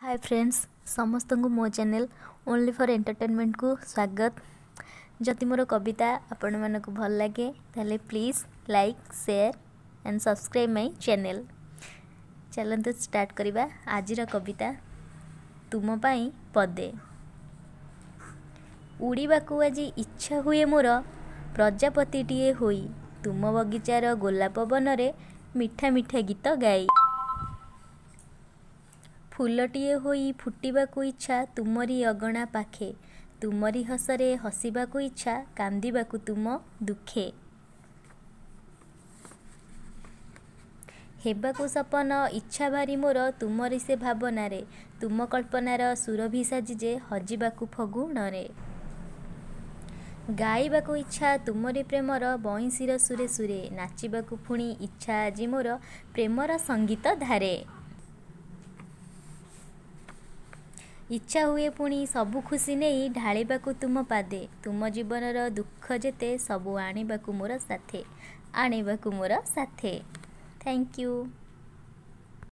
Hi friends समस्त को मो चैनल ओनली फॉर एंटरटेनमेंट को स्वागत। जदि मोर कविता आपण मानक भल लगे ताले please like share and subscribe my channel. चलते स्टार्ट करवा आजिर कविता तुम पाई पदे। उड़ीबाकू आजी इच्छा हुए मोर प्रजापतिटीए होई, तुम बगीचार गोलाप बनरे मिठा मिठा गीत गाई। फूलटीए होई फुटिबाकू इच्छा तुमरी अगणा पाखे, तुमरी हसरे हसिबाकू इच्छा कांदिबाकू तुम दुखे। हेबाकू सपन इच्छा भारी मोर तुमरी से भावनारे, तुम कल्पनार सुरभि साजिजे हजिबाकू फगुणरे। गाइबाकू इच्छा तुमरी प्रेमर बंशीर सुरे सुरे, नाचिबाकू पुणी इच्छा आजी मोर प्रेमर संगीत धारे। इच्छा हुए पुणी सबु खुशी नहीं ढालिबाकू तुम पादे, तुम जीवनर दुख जेते सबु आनिबाकू मोर साथे, आनिबाकू मोर साथे। Thank you.